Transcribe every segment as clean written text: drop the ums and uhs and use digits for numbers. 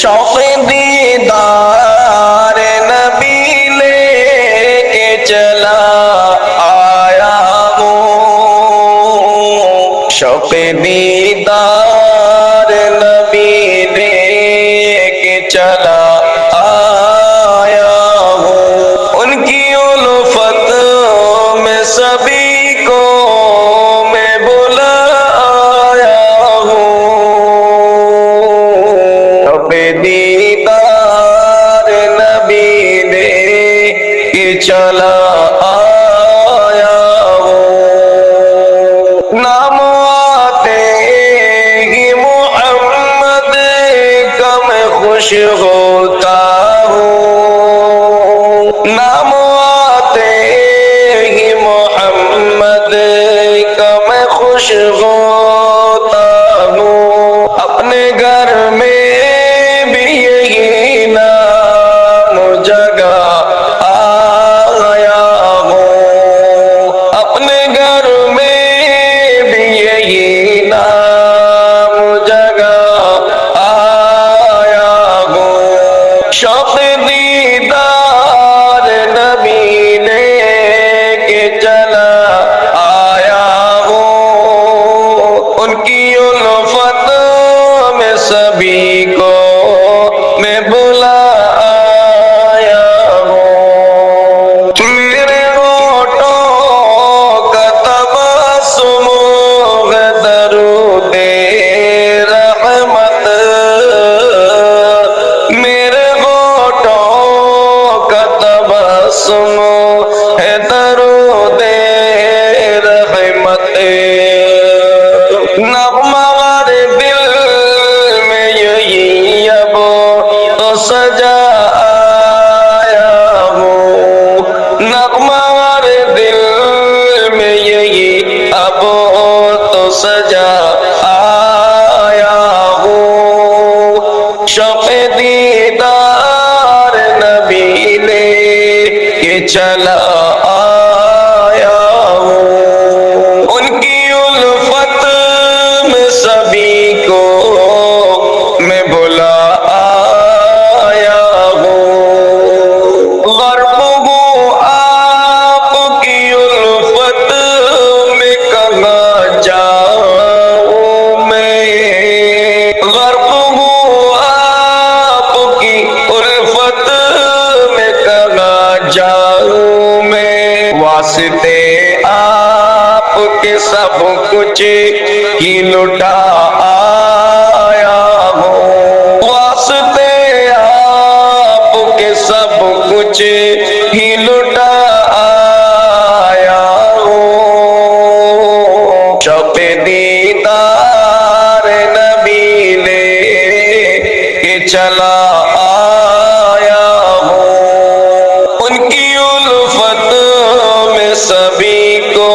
شوق دیدار نبی لے کے چلا آیا ہوں، شوق دیدار نبی لے کے چلا آیا ہوں، ان کی الفت میں سبھی کو میں بلا آیا ہوں، شوق دیدار نبی لے کے چلا آیا ہوں، نام آتے ہی محمد کا میں خوش ہوتا ہوں، نام آتے ہی محمد کا میں خوش ہوتا ہوں، اپنے گھر میں بھی یہی نام جگہ آیا ہوں، اپنے گھر میں بھی یہی نام جگہ آیا ہوں، شوق دیدار نبی لے کے چلا آیا ہوں، ان کی الفت میں سبھی کو میں بلا آیا ہوں، میرے ہونٹوں کا تبسم ہے درود رحمت، میرے ہونٹوں کا تبسم ہے درود رحمت، نغمہ دل میں یہی اب تو سجا آیا ہوں، نغمہ دل میں یہی اب تو سجا آیا ہوں، شوق دیدار نبی لے کے چلا آیا ہوں، ان کی الفت میں سبھی کو میں بلا آیا ہوں، غرق ہوں آپ کی الفت میں کہاں جاؤں میں، غرق ہوں آپ کی الفت میں کہاں جاؤں میں، واسطے آپ کے سب کچھ ہی لٹا آیا ہوں، واسطے آپ کے سب کچھ ہی لٹا آیا ہوں، شوق دیدار نبی لے کے چلا آیا ہوں، ان کی الفت میں سبھی کو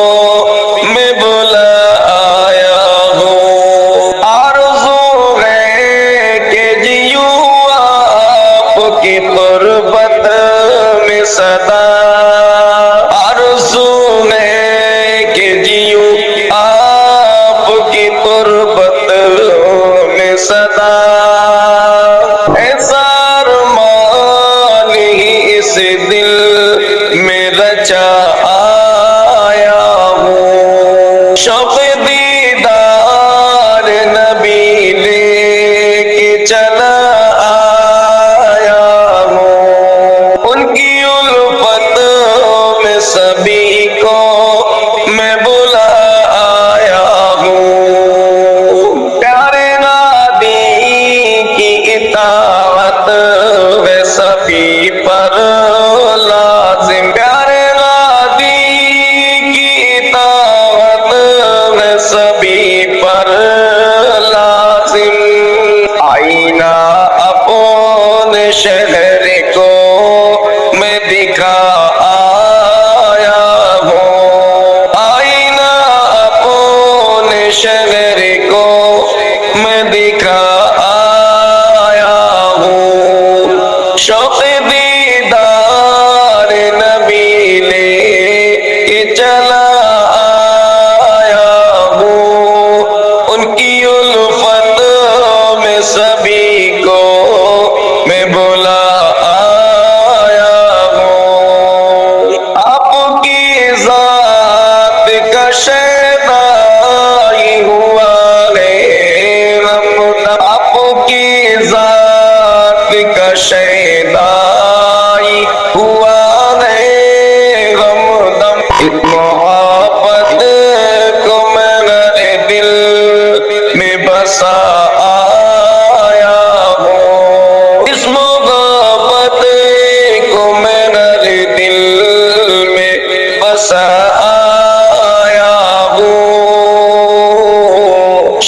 میں بلا آیا ہوں، آرزو ہے کہ جیوں آپ کی قربت میں صدا، آرزو ہے کہ جیوں آپ کی قربت میں صدا، اے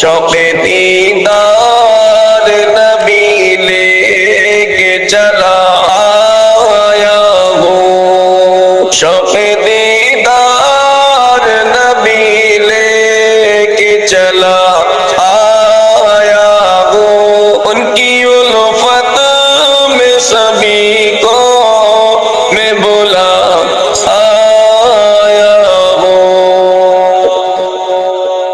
شوق دیدار نبی لے کے چلا آیا ہوں، شوق دیدار نبی لے کے چلا